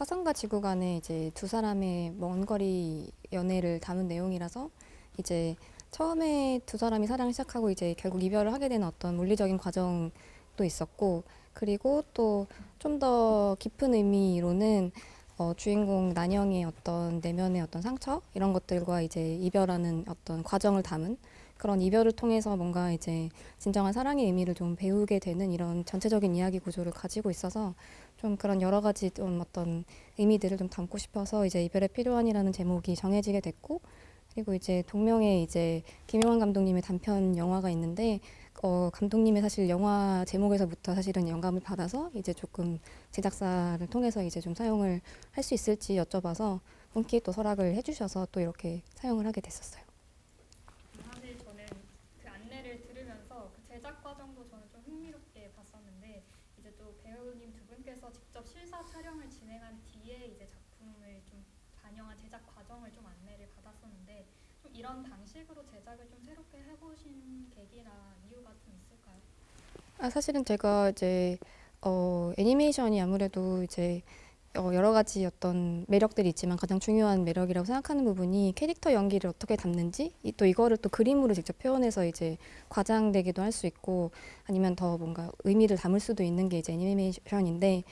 화성과 지구 간의 이제 두 사람의 먼 거리 연애를 담은 내용이라서 이제 처음에 두 사람이 사랑을 시작하고 이제 결국 이별을 하게 되는 어떤 물리적인 과정도 있었고, 그리고 또 좀 더 깊은 의미로는 주인공 난영의 어떤 내면의 어떤 상처 이런 것들과 이제 이별하는 어떤 과정을 담은 그런 이별을 통해서 뭔가 이제 진정한 사랑의 의미를 좀 배우게 되는 이런 전체적인 이야기 구조를 가지고 있어서 좀 그런 여러 가지 좀 어떤 의미들을 좀 담고 싶어서 이제 이별의 필요한이라는 제목이 정해지게 됐고, 그리고 이제 동명의 이제 김용환 감독님의 단편 영화가 있는데 감독님의 사실 영화 제목에서부터 사실은 영감을 받아서 이제 조금 제작사를 통해서 이제 좀 사용을 할 수 있을지 여쭤봐서 흔쾌히 또 허락을 해주셔서 또 이렇게 사용을 하게 됐었어요. 사실 저는 그 안내를 들으면서 그 제작 과정도 저는 좀 흥미롭게 봤었는데 이제 또 배우님 두 분께서 직접 실사 촬영을 진행한 뒤에 이제 작품을 좀 반영한 제작 과정을 좀 안내를 받았었는데 좀 이런 방식으로 제작을 좀 새롭게 해보신 계기나 이유가 좀 있을까요? 사실은 제가 이제 애니메이션이 아무래도 이제 여러 가지 어떤 매력들이 있지만 가장 중요한 매력이라고 생각하는 부분이 캐릭터 연기를 어떻게 담는지, 또 이거를 또 그림으로 직접 표현해서 이제 과장되기도 할 수 있고 아니면 더 뭔가 의미를 담을 수도 있는 게 이제 애니메이션인데,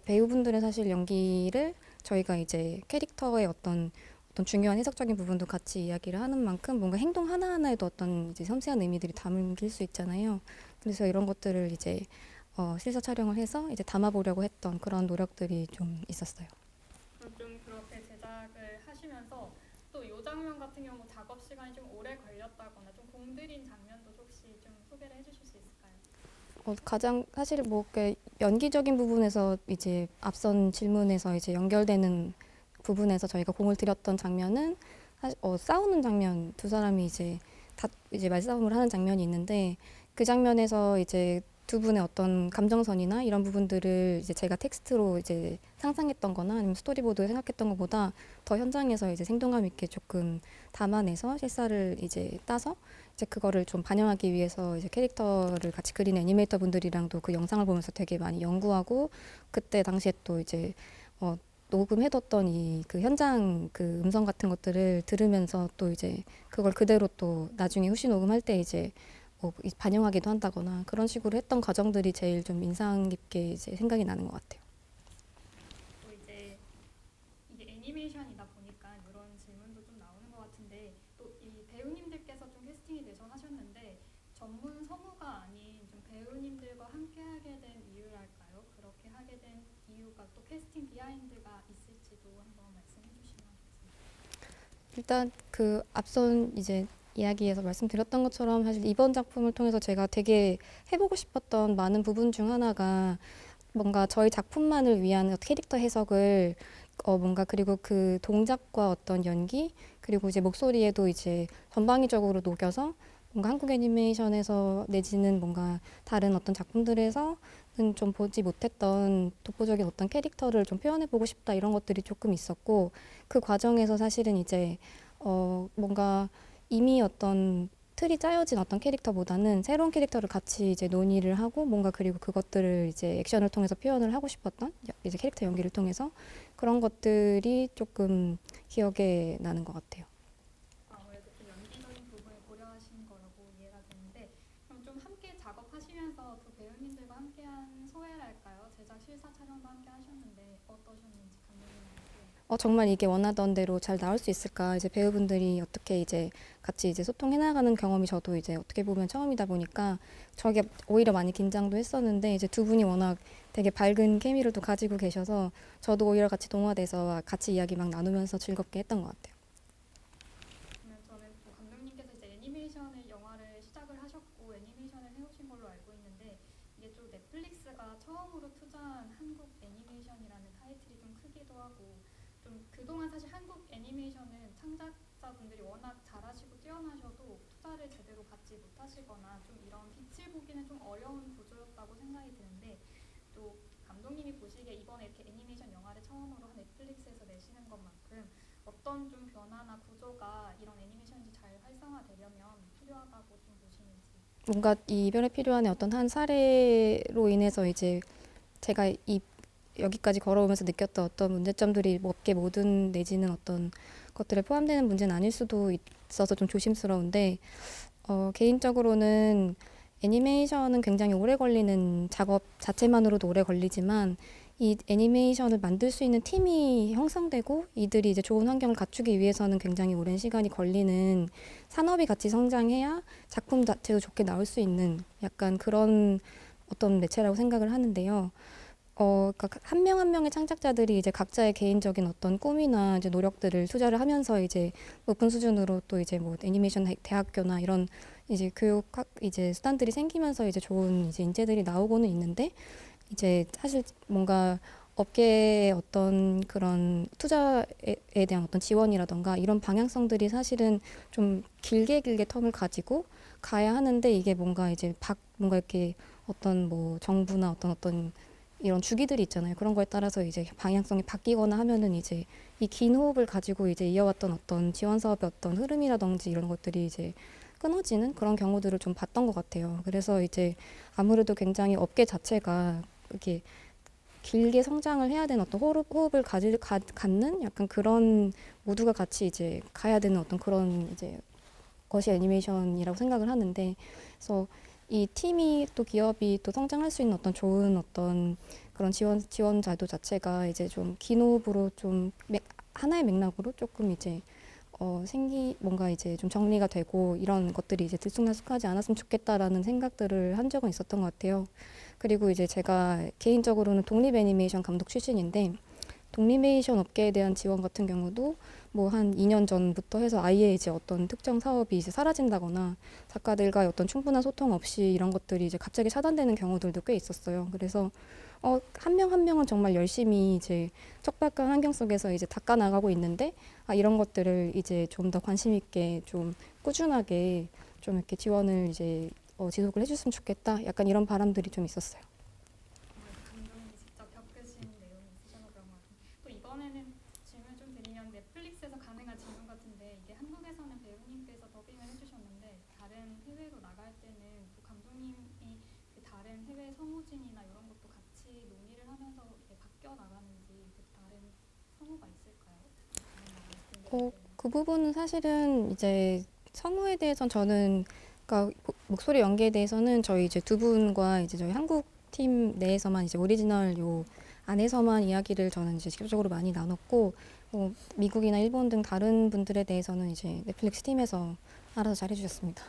배우분들의 사실 연기를 저희가 이제 캐릭터의 어떤 중요한 해석적인 부분도 같이 이야기를 하는 만큼 뭔가 행동 하나하나에도 어떤 이제 섬세한 의미들이 담길 수 있잖아요. 그래서 이런 것들을 이제 실사 촬영을 해서 이제 담아보려고 했던 그런 노력들이 좀 있었어요. 그럼 좀 그렇게 제작을 하시면서 또 이 장면 같은 경우 작업 시간이 좀 오래 걸렸다거나 좀 공들인 장면도 혹시 좀 소개를 해주실 수 있을까요? 가장 사실 뭐 연기적인 부분에서 이제 앞선 질문에서 이제 연결되는 부분에서 저희가 공을 들였던 장면은 사실 싸우는 장면, 두 사람이 이제 다 이제 말싸움을 하는 장면이 있는데, 그 장면에서 이제 두 분의 어떤 감정선이나 이런 부분들을 이제 제가 텍스트로 이제 상상했던 거나 아니면 스토리보드에 생각했던 것보다 더 현장에서 이제 생동감 있게 조금 담아내서 실사를 이제 따서 이제 그거를 좀 반영하기 위해서 이제 캐릭터를 같이 그린 애니메이터 분들이랑도 그 영상을 보면서 되게 많이 연구하고, 그때 당시에 또 이제 어, 녹음해뒀던 이 그 현장 그 음성 같은 것들을 들으면서 또 이제 그걸 그대로 또 나중에 후시 녹음할 때 이제 반영하기도 한다거나 그런 식으로 했던 과정들이 제일 좀 인상 깊게 이제 생각이 나는 것 같아요. 또 이제 이게 애니메이션이다 보니까 이런 질문도 좀 나오는 것 같은데 또 이 배우님들께서 좀 캐스팅이 돼서 하셨는데 전문 성우가 아닌 좀 배우님들과 함께 하게 된 이유랄까요? 그렇게 하게 된 이유가 또 캐스팅 비하인드가 있을지도 한번 말씀해 주시면 좋겠습니다. 일단 그 앞선 이제 이야기에서 말씀드렸던 것처럼 사실 이번 작품을 통해서 제가 되게 해보고 싶었던 많은 부분 중 하나가 뭔가 저희 작품만을 위한 캐릭터 해석을 뭔가, 그리고 그 동작과 어떤 연기, 그리고 이제 목소리에도 이제 전방위적으로 녹여서 뭔가 한국 애니메이션에서 내지는 뭔가 다른 어떤 작품들에서는 좀 보지 못했던 독보적인 어떤 캐릭터를 좀 표현해보고 싶다, 이런 것들이 조금 있었고, 그 과정에서 사실은 이제 뭔가 이미 어떤 틀이 짜여진 어떤 캐릭터보다는 새로운 캐릭터를 같이 이제 논의를 하고 뭔가, 그리고 그것들을 이제 액션을 통해서 표현을 하고 싶었던 이제 캐릭터 연기를 통해서 그런 것들이 조금 기억에 나는 것 같아요. 아무래도 좀 연기적인 부분을 고려하신 거라고 이해가 되는데 그럼 좀 함께 작업하시면서 두 배우님들과 함께한 소회랄까요? 제작 실사 촬영도 함께 하셨는데 어떠셨는지 감독님한테. 정말 이게 원하던 대로 잘 나올 수 있을까? 이제 배우분들이 어떻게 이제 같이 이제 소통해 나가는 경험이 저도 이제 어떻게 보면 처음이다 보니까 저게 오히려 많이 긴장도 했었는데, 이제 두 분이 워낙 되게 밝은 케미를 또 가지고 계셔서 저도 오히려 같이 동화돼서 같이 이야기 막 나누면서 즐겁게 했던 것 같아요. 그러면 저는 또 감독님께서 이제 애니메이션을 영화를 시작을 하셨고 애니메이션을 해오신 걸로 알고 있는데 이게 좀 넷플릭스가 처음으로 투자한 한국 애니메이션이라는 타이틀이 좀 크기도 하고 좀 그동안 사실 한국 애니메이션은 창작자분들이 워낙 잘하시고 뛰어나셔도 투자를 제대로 받지 못하시거나 좀 이런 빛을 보기는 좀 어려운 구조였다고 생각이 드는데 또 감독님이 보시기에 이번에 이렇게 애니메이션 영화를 처음으로 넷플릭스에서 내시는 것만큼 어떤 좀 변화나 구조가 이런 애니메이션이 잘 활성화되려면 필요하다고 좀 보시는지. 뭔가 이 이별의 필요한의 어떤 한 사례로 인해서 이제 제가 이 여기까지 걸어오면서 느꼈던 어떤 문제점들이 뭐 업계 모든 내지는 어떤 것들에 포함되는 문제는 아닐 수도 있어서 좀 조심스러운데 개인적으로는 애니메이션은 굉장히 오래 걸리는 작업 자체만으로도 오래 걸리지만 이 애니메이션을 만들 수 있는 팀이 형성되고 이들이 이제 좋은 환경을 갖추기 위해서는 굉장히 오랜 시간이 걸리는 산업이 같이 성장해야 작품 자체도 좋게 나올 수 있는 약간 그런 어떤 매체라고 생각을 하는데요. 그러니까 한 명 한 명의 창작자들이 이제 각자의 개인적인 어떤 꿈이나 이제 노력들을 투자를 하면서 이제 높은 수준으로 또 이제 뭐 애니메이션 대학교나 이런 이제 교육학 이제 수단들이 생기면서 이제 좋은 이제 인재들이 나오고는 있는데 이제 사실 뭔가 업계의 어떤 그런 투자에 대한 어떤 지원이라던가 이런 방향성들이 사실은 좀 길게 텀을 가지고 가야 하는데 이게 뭔가 이제 뭔가 이렇게 어떤 뭐 정부나 어떤 이런 주기들이 있잖아요. 그런 거에 따라서 이제 방향성이 바뀌거나 하면은 이제 이 긴 호흡을 가지고 이제 이어왔던 어떤 지원 사업의 어떤 흐름이라든지 이런 것들이 이제 끊어지는 그런 경우들을 좀 봤던 것 같아요. 그래서 이제 아무래도 굉장히 업계 자체가 이렇게 길게 성장을 해야 되는 어떤 호흡을 갖는 약간 그런 모두가 같이 이제 가야 되는 어떤 그런 이제 것이 애니메이션이라고 생각을 하는데, 그래서 이 팀이 또 기업이 또 성장할 수 있는 어떤 좋은 어떤 그런 지원 자료 자체가 이제 좀 긴 호흡으로 좀 하나의 맥락으로 조금 이제 뭔가 이제 좀 정리가 되고 이런 것들이 이제 들쑥날쑥하지 않았으면 좋겠다라는 생각들을 한 적은 있었던 것 같아요. 그리고 이제 제가 개인적으로는 독립 애니메이션 감독 출신인데 독립애니메이션 업계에 대한 지원 같은 경우도 뭐 한 2년 전부터 해서 아예 이제 어떤 특정 사업이 이제 사라진다거나 작가들과 어떤 충분한 소통 없이 이런 것들이 이제 갑자기 차단되는 경우들도 꽤 있었어요. 그래서 한 명 한 명은 정말 열심히 이제 척박한 환경 속에서 이제 닦아 나가고 있는데 이런 것들을 이제 좀 더 관심 있게 좀 꾸준하게 좀 이렇게 지원을 이제 지속을 해줬으면 좋겠다. 약간 이런 바람들이 좀 있었어요. 감독님이 직접 겪으신 내용이 있으셔서 그런 것 같아요. 또 이번에는 질문 좀 드리면 넷플릭스에서 가능한 질문 같은데 이게 한국에서는 배우님께서 더빙을 해주셨는데 다른 해외로 나갈 때는 또 감독님이 그 다른 해외 성우진이나 이런 것도 같이 논의를 하면서 이게 바뀌어 나가는지 그 다른 성우가 있을까요? 그 부분은 사실은 이제 성우에 대해서는 저는 그러니까 목소리 연기에 대해서는 저희 이제 두 분과 이제 저희 한국 팀 내에서만 이제 오리지널 요 안에서만 이야기를 저는 이제 직접적으로 많이 나눴고 미국이나 일본 등 다른 분들에 대해서는 이제 넷플릭스 팀에서 알아서 잘 해주셨습니다.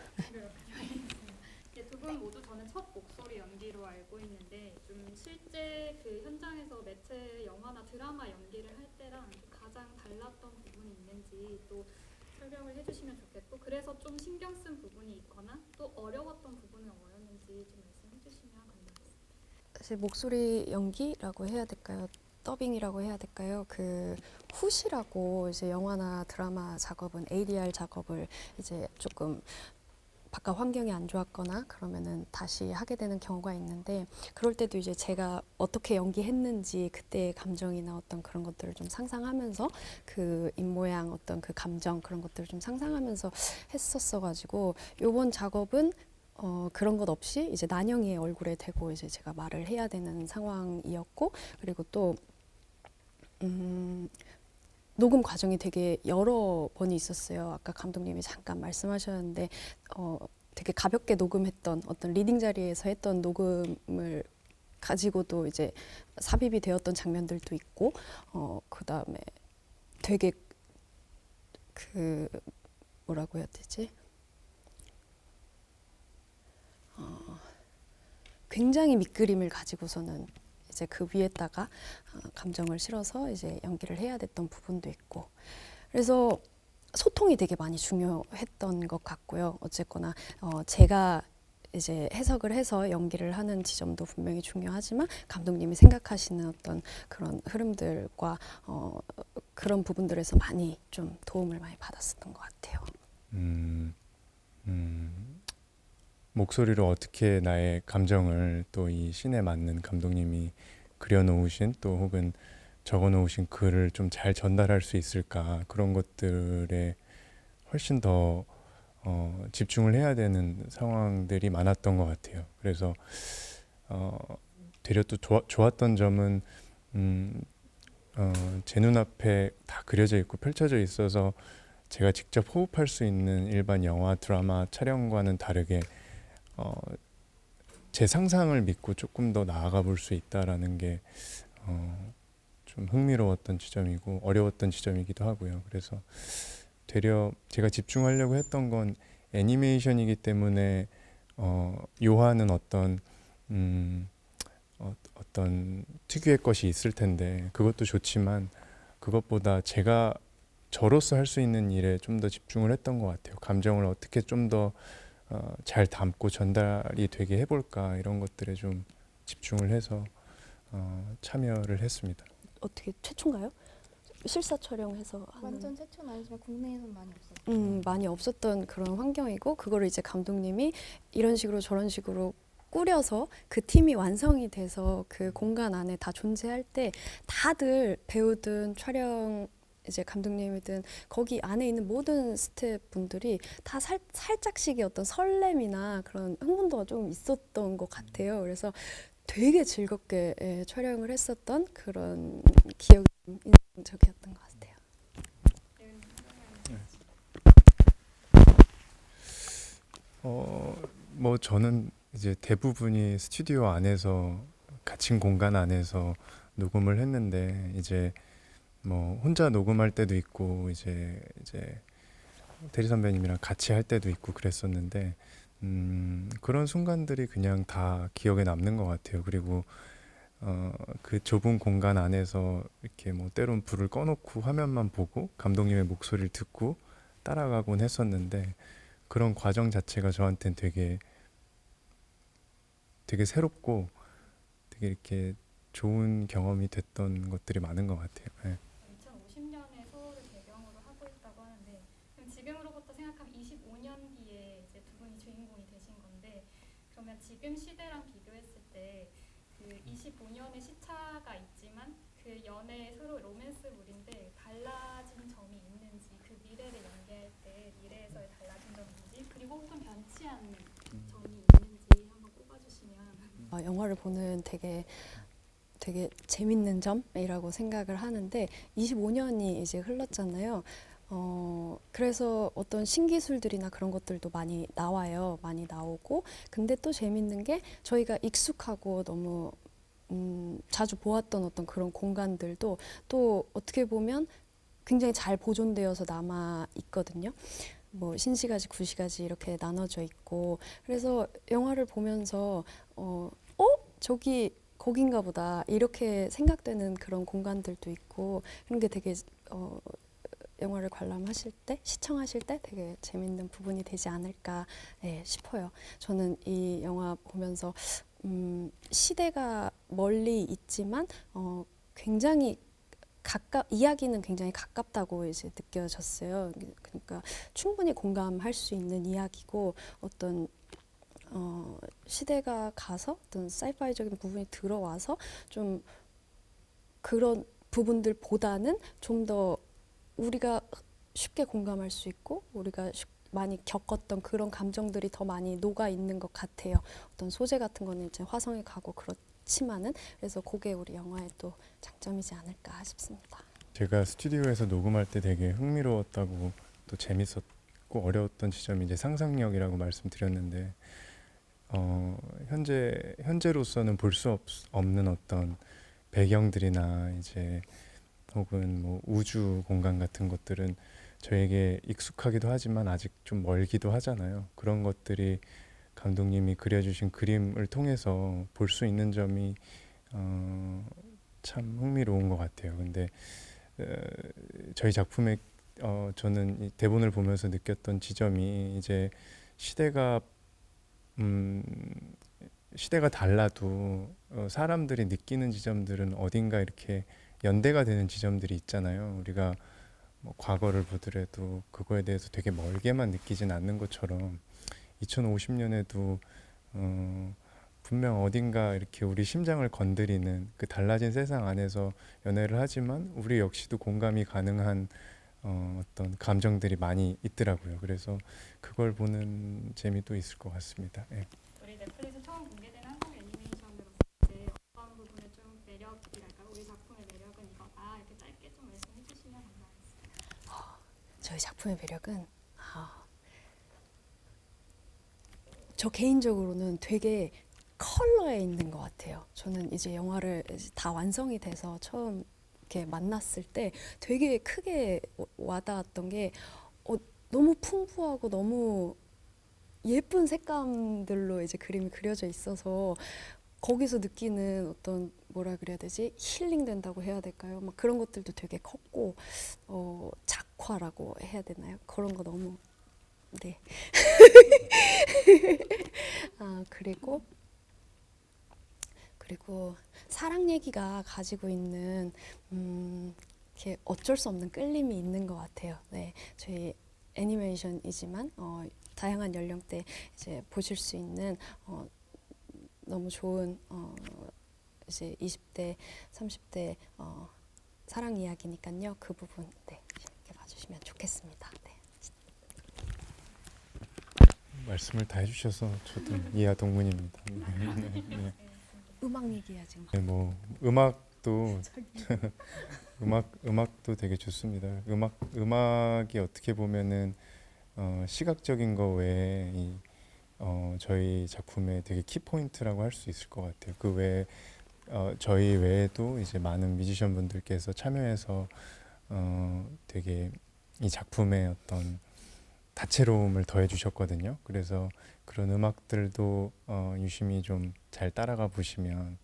두 분 모두 저는 첫 목소리 연기로 알고 있는데 좀 실제 그 현장에서 매체 영화나 드라마 연기를 할 때랑 가장 달랐던 부분이 있는지 또 설명을 해주시면 좋겠고 그래서 좀 신경 쓴 부분이 있거나 또 어려웠던 부분은 뭐였는지 좀 말씀해 주시면 감사하겠습니다. 사실 목소리 연기라고 해야 될까요? 더빙이라고 해야 될까요? 그 훗이라고 이제 영화나 드라마 작업은 ADR 작업을 이제 조금 바깥 환경이 안 좋았거나 그러면은 다시 하게 되는 경우가 있는데 그럴 때도 이제 제가 어떻게 연기했는지 그때의 감정이나 어떤 그런 것들을 좀 상상하면서 그 입모양 어떤 그 감정 그런 것들을 좀 상상하면서 했었어가지고 요번 작업은 그런 것 없이 이제 난영이의 얼굴에 대고 이제 제가 말을 해야 되는 상황이었고 그리고 또 녹음 과정이 되게 여러 번이 있었어요. 아까 감독님이 잠깐 말씀하셨는데 되게 가볍게 녹음했던 어떤 리딩 자리에서 했던 녹음을 가지고도 이제 삽입이 되었던 장면들도 있고 그다음에 되게 그 뭐라고 해야 되지? 굉장히 밑그림을 가지고서는 이제 그 위에다가 감정을 실어서 이제 연기를 해야 됐던 부분도 있고 그래서 소통이 되게 많이 중요했던 것 같고요. 어쨌거나 제가 이제 해석을 해서 연기를 하는 지점도 분명히 중요하지만 감독님이 생각하시는 어떤 그런 흐름들과 그런 부분들에서 많이 좀 도움을 많이 받았었던 것 같아요. 목소리로 어떻게 나의 감정을 또 이 씬에 맞는 감독님이 그려놓으신 또 혹은 적어놓으신 글을 좀 잘 전달할 수 있을까 그런 것들에 훨씬 더 집중을 해야 되는 상황들이 많았던 것 같아요. 그래서 되려 또 좋았던 점은 제 눈앞에 다 그려져 있고 펼쳐져 있어서 제가 직접 호흡할 수 있는 일반 영화, 드라마 촬영과는 다르게 제 상상을 믿고 조금 더 나아가 볼 수 있다라는 게 좀 흥미로웠던 지점이고 어려웠던 지점이기도 하고요. 그래서 되려 제가 집중하려고 했던 건 애니메이션이기 때문에 요하는 어떤 특유의 것이 있을 텐데 그것도 좋지만 그것보다 제가 저로서 할 수 있는 일에 좀 더 집중을 했던 것 같아요. 감정을 어떻게 좀 더 잘 담고 전달이 되게 해볼까 이런 것들에 좀 집중을 해서 참여를 했습니다. 어떻게 최초인가요? 실사 촬영해서 하는 완전 최초는 아니지만 국내에서는 많이 없었어요. 많이 없었던 그런 환경이고 그거를 이제 감독님이 이런 식으로 저런 식으로 꾸려서 그 팀이 완성이 돼서 그 공간 안에 다 존재할 때 다들 배우든 촬영 이제 감독님이든 거기 안에 있는 모든 스태프분들이 다 살짝씩의 어떤 설렘이나 그런 흥분도가 좀 있었던 것 같아요. 그래서 되게 즐겁게 촬영을 했었던 그런 기억이 좀 인상적이었던 것 같아요. 뭐 저는 이제 대부분이 스튜디오 안에서 갇힌 공간 안에서 녹음을 했는데 이제 뭐 혼자 녹음할 때도 있고 이제 대리 선배님이랑 같이 할 때도 있고 그랬었는데 그런 순간들이 그냥 다 기억에 남는 것 같아요. 그리고 그 좁은 공간 안에서 이렇게 뭐 때론 불을 꺼놓고 화면만 보고 감독님의 목소리를 듣고 따라가곤 했었는데 그런 과정 자체가 저한테는 되게 새롭고 되게 이렇게 좋은 경험이 됐던 것들이 많은 것 같아요. 네. 2050년에 서울을 배경으로 하고 있다고 하는데 그럼 지금으로부터 생각하면 25년 뒤에 이제 두 분이 주인공이 되신 건데 그러면 지금 시대랑 비교했을 때 그 25년의 시차가 있지만 그 연애 서로 로맨스물인데 달라진 점이 있는지 그 미래를 연기할 때 미래에서의 달라진 점이 있는지 그리고 혹은 변치 않는 점이 있는지 한번 꼽아주시면. 영화를 보는 되게 재밌는 점이라고 생각을 하는데 25년이 이제 흘렀잖아요. 그래서 어떤 신기술들이나 그런 것들도 많이 나와요. 많이 나오고. 근데 또 재밌는 게 저희가 익숙하고 너무 자주 보았던 어떤 그런 공간들도 또 어떻게 보면 굉장히 잘 보존되어서 남아 있거든요. 뭐 신시가지, 구시가지 이렇게 나눠져 있고. 그래서 영화를 보면서 저기 거긴가 보다 이렇게 생각되는 그런 공간들도 있고 그런 게 되게 영화를 관람하실 때 시청하실 때 되게 재밌는 부분이 되지 않을까 싶어요. 저는 이 영화 보면서 시대가 멀리 있지만 굉장히 이야기는 굉장히 가깝다고 이제 느껴졌어요. 그러니까 충분히 공감할 수 있는 이야기고 어떤 시대가 가서 어떤 사이파이적인 부분이 들어와서 좀 그런 부분들보다는 좀 더 우리가 쉽게 공감할 수 있고 우리가 많이 겪었던 그런 감정들이 더 많이 녹아 있는 것 같아요. 어떤 소재 같은 거는 이제 화성에 가고 그렇지만은 그래서 그게 우리 영화의 또 장점이지 않을까 싶습니다. 제가 스튜디오에서 녹음할 때 되게 흥미로웠다고 또 재밌었고 어려웠던 지점이 이제 상상력이라고 말씀드렸는데 현재로서는 볼 수 없는 어떤 배경들이나 이제 혹은 뭐 우주 공간 같은 것들은 저에게 익숙하기도 하지만 아직 좀 멀기도 하잖아요. 그런 것들이 감독님이 그려주신 그림을 통해서 볼 수 있는 점이 참 흥미로운 것 같아요. 근데 저희 작품에 저는 이 대본을 보면서 느꼈던 지점이 이제 시대가 달라도 사람들이 느끼는 지점들은 어딘가 이렇게 연대가 되는 지점들이 있잖아요. 우리가 뭐 과거를 보더라도 그거에 대해서 되게 멀게만 느끼진 않는 것처럼 2050년에도 분명 어딘가 이렇게 우리 심장을 건드리는 그 달라진 세상 안에서 연애를 하지만 우리 역시도 공감이 가능한 어떤 감정들이 많이 있더라고요. 그래서 그걸 보는 재미도 있을 것 같습니다. 예. 우리 넷플릭스 처음 공개된 한국 애니메이션으로 이제 어떤 부분을 좀 매력이랄까 우리 작품 저희 작품의 매력은 저 개인적으로는 되게 컬러에 있는 것 같아요. 저는 이제 영화를 이제 다 완성이 돼서 처음 이렇게 만났을 때 되게 크게 와닿았던 게 너무 풍부하고 너무 예쁜 색감들로 이제 그림이 그려져 있어서 거기서 느끼는 어떤 뭐라 그래야 되지? 힐링 된다고 해야 될까요? 막 그런 것들도 되게 컸고 작화라고 해야 되나요? 그런 거 너무 네. 그리고 사랑 얘기가 가지고 있는 이렇게 어쩔 수 없는 끌림이 있는 것 같아요. 네, 저희 애니메이션이지만 다양한 연령대 이제 보실 수 있는 너무 좋은 이제 20대, 30대 사랑 이야기니까요. 그 부분 네, 이렇게 봐주시면 좋겠습니다. 네. 말씀을 다 해주셔서 저도 이하 동문입니다. 네. 음악 얘기하지 뭐. 네, 뭐 음악도 음악도 되게 좋습니다. 음악이 어떻게 보면은 시각적인 거 외에 저희 작품의 되게 키포인트라고 할 수 있을 것 같아요. 그 외에 저희 외에도 이제 많은 뮤지션 분들께서 참여해서 되게 이 작품의 어떤 다채로움을 더해 주셨거든요. 그래서 그런 음악들도 유심히 좀 잘 따라가 보시면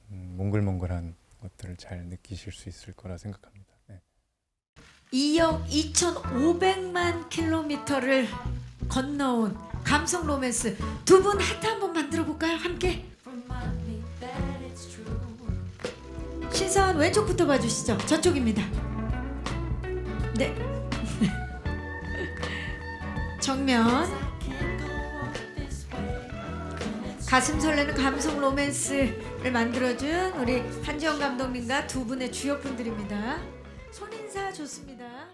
몽글몽글한 것들을 잘 느끼실 수 있을 거라 생각합니다. 네. 2억 2,500만 킬로미터를 건너온 감성 로맨스 두 분 하트 한번 만들어 볼까요? 함께. 신선 왼쪽부터 봐주시죠. 저쪽입니다. 네. 정면. 가슴 설레는 감성 로맨스를 만들어준 우리 한지영 감독님과 두 분의 주역분들입니다. 손인사 좋습니다.